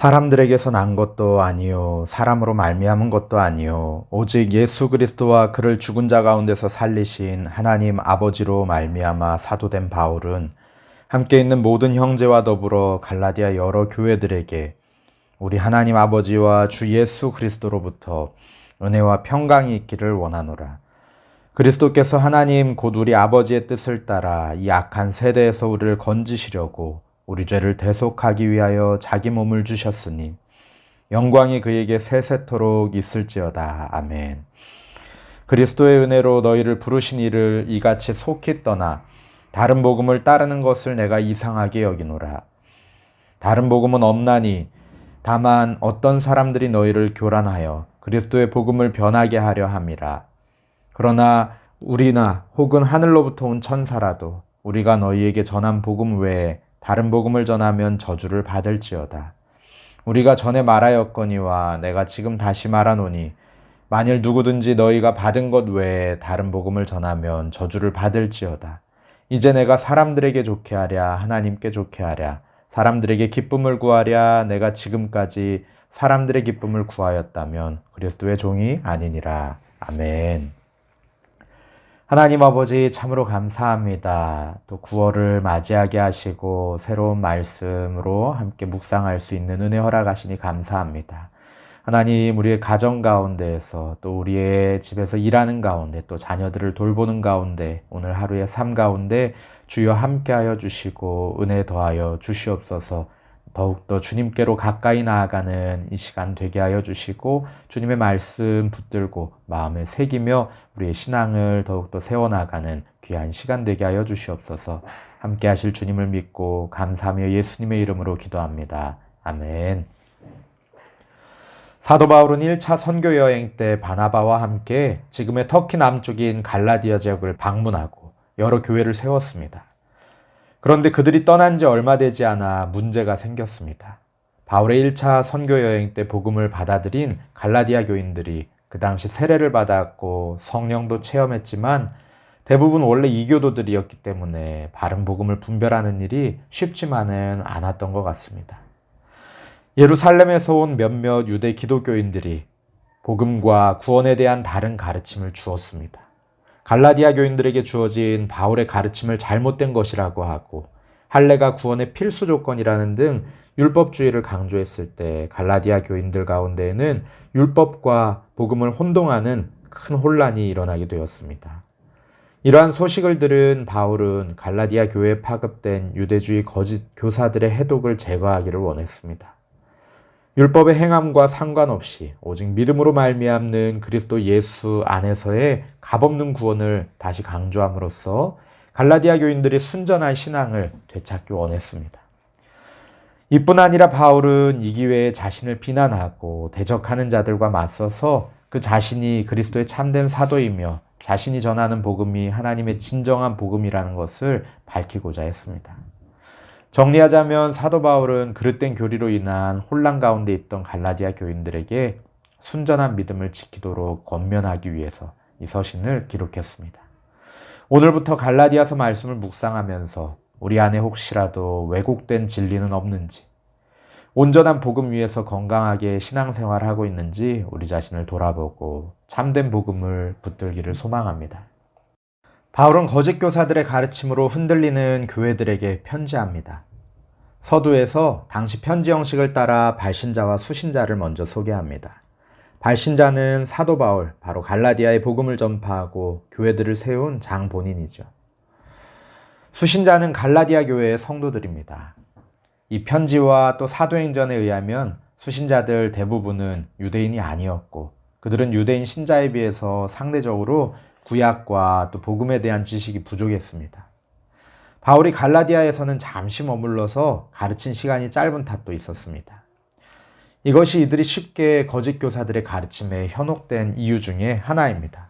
사람들에게서 난 것도 아니요 사람으로 말미암은 것도 아니요 오직 예수 그리스도와 그를 죽은 자 가운데서 살리신 하나님 아버지로 말미암아 사도된 바울은 함께 있는 모든 형제와 더불어 갈라디아 여러 교회들에게 우리 하나님 아버지와 주 예수 그리스도로부터 은혜와 평강이 있기를 원하노라. 그리스도께서 하나님 곧 우리 아버지의 뜻을 따라 이 악한 세대에서 우리를 건지시려고 우리 죄를 대속하기 위하여 자기 몸을 주셨으니 영광이 그에게 세세토록 있을지어다. 아멘. 그리스도의 은혜로 너희를 부르신 이를 이같이 속히 떠나 다른 복음을 따르는 것을 내가 이상하게 여기노라. 다른 복음은 없나니 다만 어떤 사람들이 너희를 교란하여 그리스도의 복음을 변하게 하려 함이라. 그러나 우리나 혹은 하늘로부터 온 천사라도 우리가 너희에게 전한 복음 외에 다른 복음을 전하면 저주를 받을지어다. 우리가 전에 말하였거니와 내가 지금 다시 말하노니 만일 누구든지 너희가 받은 것 외에 다른 복음을 전하면 저주를 받을지어다. 이제 내가 사람들에게 좋게 하랴 하나님께 좋게 하랴 사람들에게 기쁨을 구하랴 내가 지금까지 사람들의 기쁨을 구하였다면 그리스도의 종이 아니니라. 아멘. 하나님 아버지 참으로 감사합니다. 또 9월을 맞이하게 하시고 새로운 말씀으로 함께 묵상할 수 있는 은혜 허락하시니 감사합니다. 하나님 우리의 가정 가운데에서 또 우리의 집에서 일하는 가운데 또 자녀들을 돌보는 가운데 오늘 하루의 삶 가운데 주여 함께하여 주시고 은혜 더하여 주시옵소서. 더욱더 주님께로 가까이 나아가는 이 시간 되게 하여 주시고 주님의 말씀 붙들고 마음에 새기며 우리의 신앙을 더욱더 세워나가는 귀한 시간 되게 하여 주시옵소서. 함께 하실 주님을 믿고 감사하며 예수님의 이름으로 기도합니다. 아멘. 사도 바울은 1차 선교 여행 때 바나바와 함께 지금의 터키 남쪽인 갈라디아 지역을 방문하고 여러 교회를 세웠습니다. 그런데 그들이 떠난 지 얼마 되지 않아 문제가 생겼습니다. 바울의 1차 선교 여행 때 복음을 받아들인 갈라디아 교인들이 그 당시 세례를 받았고 성령도 체험했지만 대부분 원래 이교도들이었기 때문에 바른 복음을 분별하는 일이 쉽지만은 않았던 것 같습니다. 예루살렘에서 온 몇몇 유대 기독교인들이 복음과 구원에 대한 다른 가르침을 주었습니다. 갈라디아 교인들에게 주어진 바울의 가르침을 잘못된 것이라고 하고 할례가 구원의 필수 조건이라는 등 율법주의를 강조했을 때 갈라디아 교인들 가운데에는 율법과 복음을 혼동하는 큰 혼란이 일어나게 되었습니다. 이러한 소식을 들은 바울은 갈라디아 교회에 파급된 유대주의 거짓 교사들의 해독을 제거하기를 원했습니다. 율법의 행함과 상관없이 오직 믿음으로 말미암는 그리스도 예수 안에서의 값없는 구원을 다시 강조함으로써 갈라디아 교인들이 순전한 신앙을 되찾기 원했습니다. 이뿐 아니라 바울은 이 기회에 자신을 비난하고 대적하는 자들과 맞서서 그 자신이 그리스도의 참된 사도이며 자신이 전하는 복음이 하나님의 진정한 복음이라는 것을 밝히고자 했습니다. 정리하자면 사도 바울은 그릇된 교리로 인한 혼란 가운데 있던 갈라디아 교인들에게 순전한 믿음을 지키도록 권면하기 위해서 이 서신을 기록했습니다. 오늘부터 갈라디아서 말씀을 묵상하면서 우리 안에 혹시라도 왜곡된 진리는 없는지, 온전한 복음 위에서 건강하게 신앙생활을 하고 있는지 우리 자신을 돌아보고 참된 복음을 붙들기를 소망합니다. 바울은 거짓 교사들의 가르침으로 흔들리는 교회들에게 편지합니다. 서두에서 당시 편지 형식을 따라 발신자와 수신자를 먼저 소개합니다. 발신자는 사도 바울, 바로 갈라디아의 복음을 전파하고 교회들을 세운 장 본인이죠. 수신자는 갈라디아 교회의 성도들입니다. 이 편지와 또 사도행전에 의하면 수신자들 대부분은 유대인이 아니었고 그들은 유대인 신자에 비해서 상대적으로 구약과 또 복음에 대한 지식이 부족했습니다. 바울이 갈라디아에서는 잠시 머물러서 가르친 시간이 짧은 탓도 있었습니다. 이것이 이들이 쉽게 거짓 교사들의 가르침에 현혹된 이유 중에 하나입니다.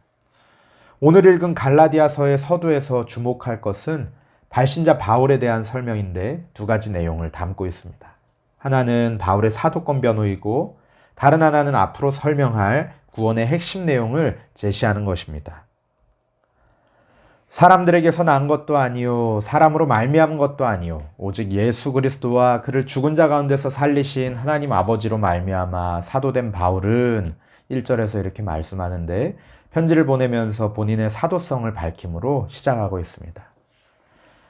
오늘 읽은 갈라디아서의 서두에서 주목할 것은 발신자 바울에 대한 설명인데 두 가지 내용을 담고 있습니다. 하나는 바울의 사도권 변호이고 다른 하나는 앞으로 설명할 구원의 핵심 내용을 제시하는 것입니다. 사람들에게서 난 것도 아니요 사람으로 말미암은 것도 아니요 오직 예수 그리스도와 그를 죽은 자 가운데서 살리신 하나님 아버지로 말미암아 사도된 바울은 1절에서 이렇게 말씀하는데 편지를 보내면서 본인의 사도성을 밝힘으로 시작하고 있습니다.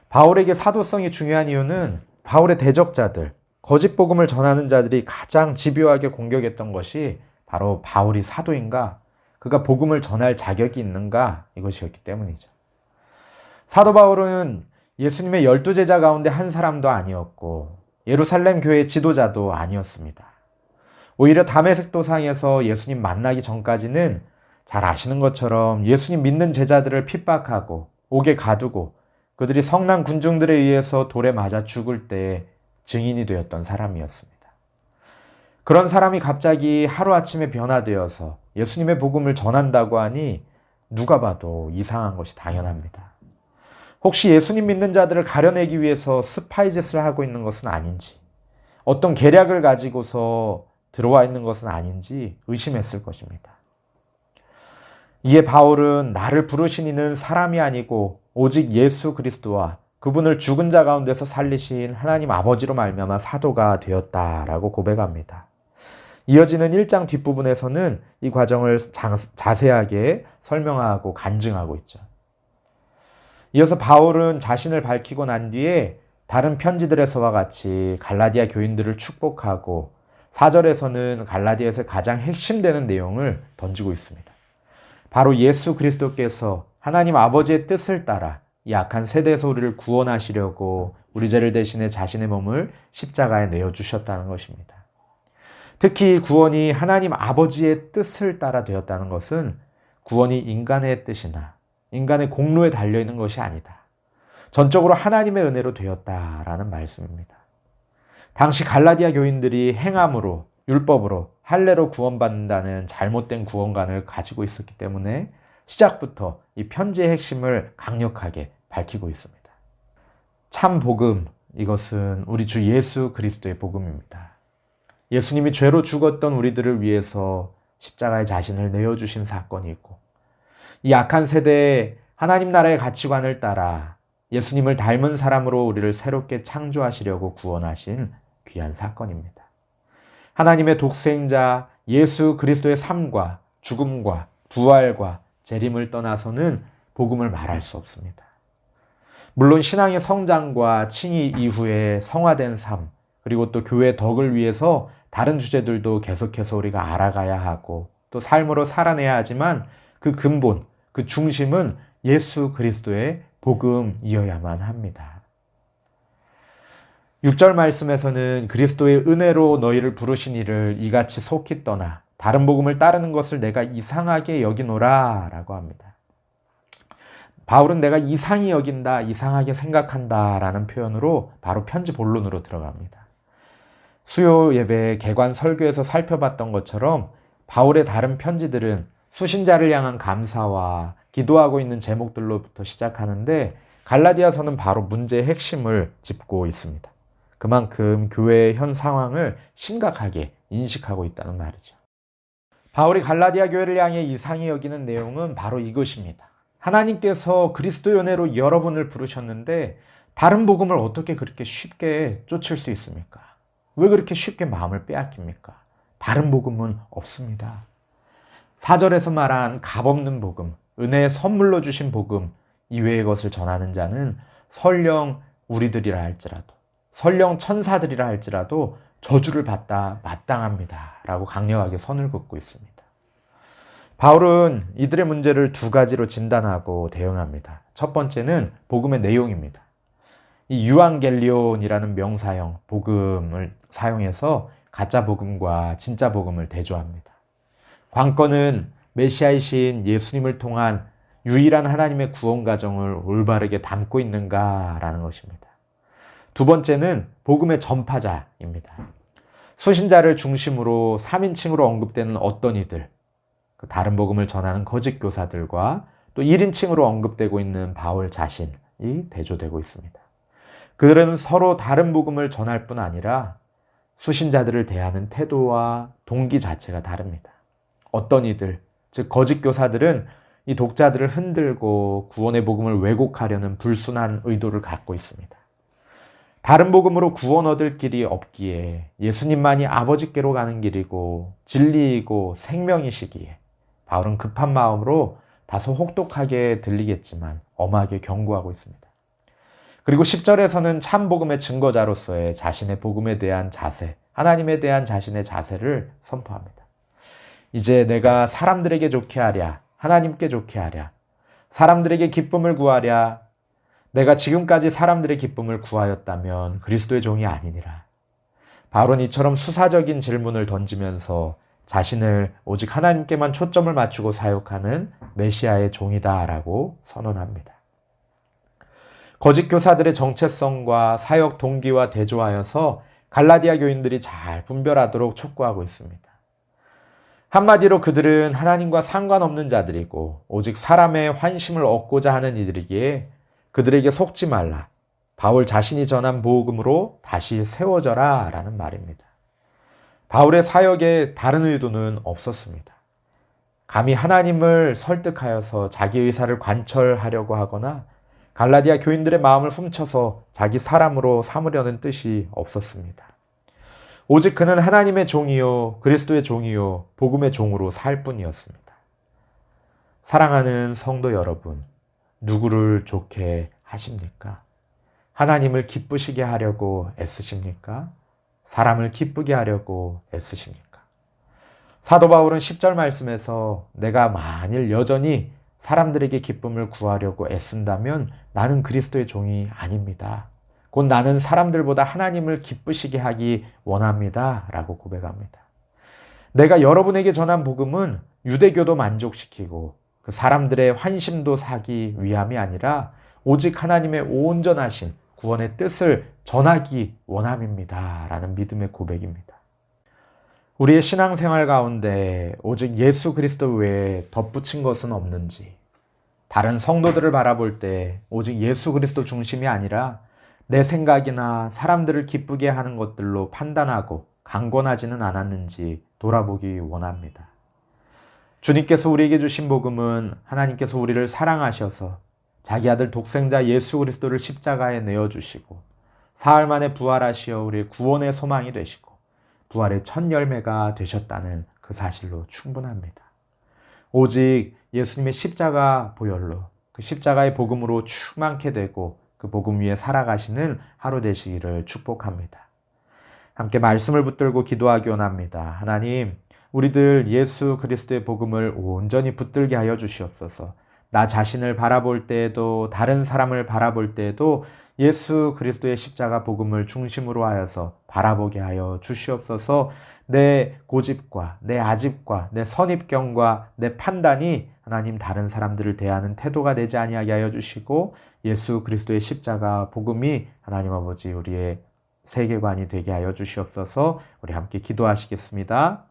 바울에게 사도성이 중요한 이유는 바울의 대적자들, 거짓 복음을 전하는 자들이 가장 집요하게 공격했던 것이 바로 바울이 사도인가, 그가 복음을 전할 자격이 있는가 이것이었기 때문이죠. 사도 바울은 예수님의 12제자 가운데 한 사람도 아니었고 예루살렘 교회의 지도자도 아니었습니다. 오히려 다메섹 도상에서 예수님 만나기 전까지는 잘 아시는 것처럼 예수님 믿는 제자들을 핍박하고 옥에 가두고 그들이 성난 군중들에 의해서 돌에 맞아 죽을 때 증인이 되었던 사람이었습니다. 그런 사람이 갑자기 하루아침에 변화되어서 예수님의 복음을 전한다고 하니 누가 봐도 이상한 것이 당연합니다. 혹시 예수님 믿는 자들을 가려내기 위해서 스파이 짓을 하고 있는 것은 아닌지, 어떤 계략을 가지고서 들어와 있는 것은 아닌지 의심했을 것입니다. 이에 바울은 나를 부르신 이는 사람이 아니고 오직 예수 그리스도와 그분을 죽은 자 가운데서 살리신 하나님 아버지로 말미암아 사도가 되었다라고 고백합니다. 이어지는 1장 뒷부분에서는 이 과정을 자세하게 설명하고 간증하고 있죠. 이어서 바울은 자신을 밝히고 난 뒤에 다른 편지들에서와 같이 갈라디아 교인들을 축복하고 4절에서는 갈라디아에서 가장 핵심되는 내용을 던지고 있습니다. 바로 예수 그리스도께서 하나님 아버지의 뜻을 따라 이 악한 세대에서 우리를 구원하시려고 우리 죄를 대신해 자신의 몸을 십자가에 내어주셨다는 것입니다. 특히 구원이 하나님 아버지의 뜻을 따라 되었다는 것은 구원이 인간의 뜻이나 인간의 공로에 달려있는 것이 아니다. 전적으로 하나님의 은혜로 되었다라는 말씀입니다. 당시 갈라디아 교인들이 행함으로, 율법으로, 할례로 구원받는다는 잘못된 구원관을 가지고 있었기 때문에 시작부터 이 편지의 핵심을 강력하게 밝히고 있습니다. 참 복음, 이것은 우리 주 예수 그리스도의 복음입니다. 예수님이 죄로 죽었던 우리들을 위해서 십자가에 자신을 내어주신 사건이 있고 이 악한 세대에 하나님 나라의 가치관을 따라 예수님을 닮은 사람으로 우리를 새롭게 창조하시려고 구원하신 귀한 사건입니다. 하나님의 독생자 예수 그리스도의 삶과 죽음과 부활과 재림을 떠나서는 복음을 말할 수 없습니다. 물론 신앙의 성장과 칭의 이후에 성화된 삶, 그리고 또 교회의 덕을 위해서 다른 주제들도 계속해서 우리가 알아가야 하고 또 삶으로 살아내야 하지만 그 근본, 그 중심은 예수 그리스도의 복음이어야만 합니다. 6절 말씀에서는 그리스도의 은혜로 너희를 부르신 이를 이같이 속히 떠나 다른 복음을 따르는 것을 내가 이상하게 여기노라 라고 합니다. 바울은 내가 이상히 여긴다, 이상하게 생각한다 라는 표현으로 바로 편지 본론으로 들어갑니다. 수요 예배 개관 설교에서 살펴봤던 것처럼 바울의 다른 편지들은 수신자를 향한 감사와 기도하고 있는 제목들로부터 시작하는데 갈라디아서는 바로 문제의 핵심을 짚고 있습니다. 그만큼 교회의 현 상황을 심각하게 인식하고 있다는 말이죠. 바울이 갈라디아 교회를 향해 이상히 여기는 내용은 바로 이것입니다. 하나님께서 그리스도의 은혜로 여러분을 부르셨는데 다른 복음을 어떻게 그렇게 쉽게 쫓을 수 있습니까? 왜 그렇게 쉽게 마음을 빼앗깁니까? 다른 복음은 없습니다. 4절에서 말한 값없는 복음, 은혜의 선물로 주신 복음 이외의 것을 전하는 자는 설령 우리들이라 할지라도 설령 천사들이라 할지라도 저주를 받다 마땅합니다 라고 강력하게 선을 긋고 있습니다. 바울은 이들의 문제를 두 가지로 진단하고 대응합니다. 첫 번째는 복음의 내용입니다. 이 유앙겔리온이라는 명사형 복음을 사용해서 가짜 복음과 진짜 복음을 대조합니다. 관건은 메시아이신 예수님을 통한 유일한 하나님의 구원 과정을 올바르게 담고 있는가라는 것입니다. 두 번째는 복음의 전파자입니다. 수신자를 중심으로 3인칭으로 언급되는 어떤 이들, 다른 복음을 전하는 거짓 교사들과 또 1인칭으로 언급되고 있는 바울 자신이 대조되고 있습니다. 그들은 서로 다른 복음을 전할 뿐 아니라 수신자들을 대하는 태도와 동기 자체가 다릅니다. 어떤 이들, 즉 거짓 교사들은 이 독자들을 흔들고 구원의 복음을 왜곡하려는 불순한 의도를 갖고 있습니다. 다른 복음으로 구원 얻을 길이 없기에 예수님만이 아버지께로 가는 길이고 진리이고 생명이시기에 바울은 급한 마음으로 다소 혹독하게 들리겠지만 엄하게 경고하고 있습니다. 그리고 10절에서는 참 복음의 증거자로서의 자신의 복음에 대한 자세, 하나님에 대한 자신의 자세를 선포합니다. 이제 내가 사람들에게 좋게 하랴, 하나님께 좋게 하랴, 사람들에게 기쁨을 구하랴, 내가 지금까지 사람들의 기쁨을 구하였다면 그리스도의 종이 아니니라. 바울은 이처럼 수사적인 질문을 던지면서 자신을 오직 하나님께만 초점을 맞추고 사역하는 메시아의 종이다라고 선언합니다. 거짓 교사들의 정체성과 사역 동기와 대조하여서 갈라디아 교인들이 잘 분별하도록 촉구하고 있습니다. 한마디로 그들은 하나님과 상관없는 자들이고 오직 사람의 환심을 얻고자 하는 이들이기에 그들에게 속지 말라. 바울 자신이 전한 복음으로 다시 세워져라 라는 말입니다. 바울의 사역에 다른 의도는 없었습니다. 감히 하나님을 설득하여서 자기 의사를 관철하려고 하거나 갈라디아 교인들의 마음을 훔쳐서 자기 사람으로 삼으려는 뜻이 없었습니다. 오직 그는 하나님의 종이요 그리스도의 종이요 복음의 종으로 살 뿐이었습니다. 사랑하는 성도 여러분, 누구를 좋게 하십니까? 하나님을 기쁘시게 하려고 애쓰십니까? 사람을 기쁘게 하려고 애쓰십니까? 사도 바울은 10절 말씀에서 내가 만일 여전히 사람들에게 기쁨을 구하려고 애쓴다면 나는 그리스도의 종이 아닙니다. 곧 나는 사람들보다 하나님을 기쁘시게 하기 원합니다. 라고 고백합니다. 내가 여러분에게 전한 복음은 유대교도 만족시키고 그 사람들의 환심도 사기 위함이 아니라 오직 하나님의 온전하신 구원의 뜻을 전하기 원함입니다. 라는 믿음의 고백입니다. 우리의 신앙생활 가운데 오직 예수 그리스도 외에 덧붙인 것은 없는지, 다른 성도들을 바라볼 때 오직 예수 그리스도 중심이 아니라 내 생각이나 사람들을 기쁘게 하는 것들로 판단하고 강권하지는 않았는지 돌아보기 원합니다. 주님께서 우리에게 주신 복음은 하나님께서 우리를 사랑하셔서 자기 아들 독생자 예수 그리스도를 십자가에 내어주시고 사흘 만에 부활하시어 우리의 구원의 소망이 되시고 부활의 첫 열매가 되셨다는 그 사실로 충분합니다. 오직 예수님의 십자가 보혈로 그 십자가의 복음으로 충만케 되고 그 복음 위에 살아가시는 하루 되시기를 축복합니다. 함께 말씀을 붙들고 기도하기 원합니다. 하나님, 우리들 예수 그리스도의 복음을 온전히 붙들게 하여 주시옵소서. 나 자신을 바라볼 때에도 다른 사람을 바라볼 때에도 예수 그리스도의 십자가 복음을 중심으로 하여서 바라보게 하여 주시옵소서. 내 고집과 내 아집과 내 선입견과 내 판단이 하나님 다른 사람들을 대하는 태도가 되지 아니하게 하여 주시고 예수 그리스도의 십자가 복음이 하나님 아버지 우리의 세계관이 되게 하여 주시옵소서. 우리 함께 기도하시겠습니다.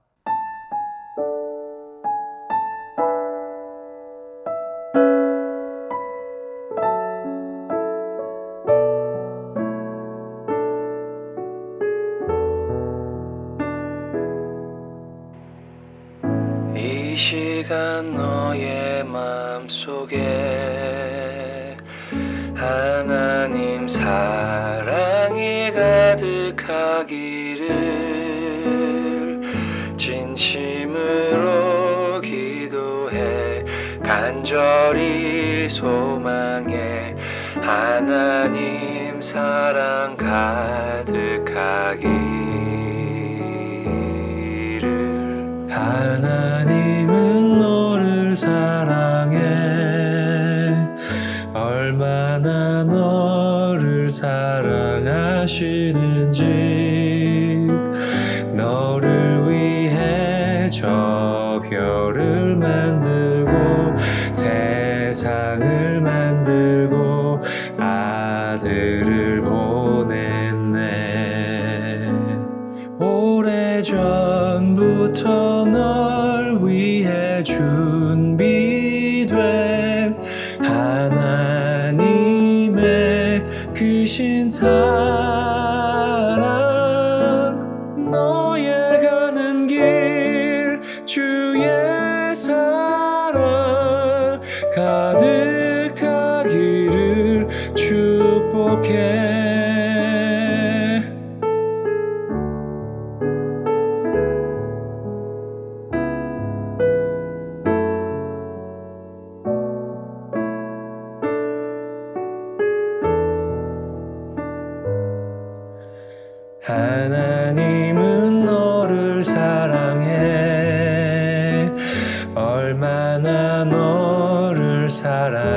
이 시간 너의 마음속에 하나님 사랑이 가득하기를 진심으로 기도해 간절히 소망해 하나님 사랑 가득하기를. 하나님은 너를 사랑해 얼마나 너를 사랑하시는지 너를 위해 저 별을 만들고 세상을 만들고 아들을 보냈네. 오래전부터 널 위해 준비된 하나님의 크신 사랑 너의 가는 길 주의 사랑 축복해. 하나님은 너를 사랑해. 얼마나 너를 사랑하시는지.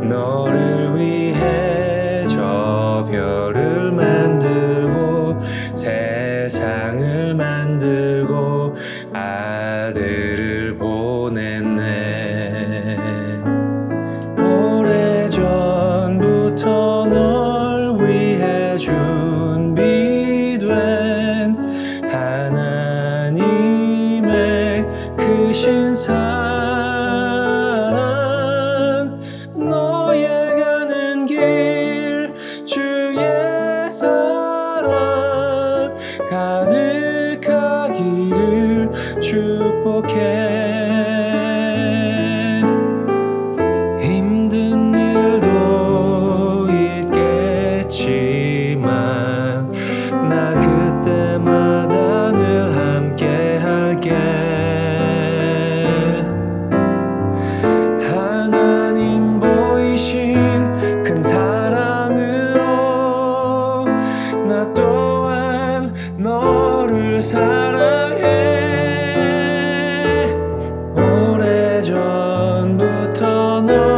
너를 위해 저 별을 만들고 세상을 만들고 아들을 보냈네. 오래전부터 널 위해 준비된 하나님의 크신 사랑. 너의 가는 길 주의 사랑 가득하기를 축복해. 힘든 일도 있겠지만 나 그때마다 늘 함께 할게. 하나님 보이신 큰 사랑으로 나 또한 너를 사랑해. 오래전부터 너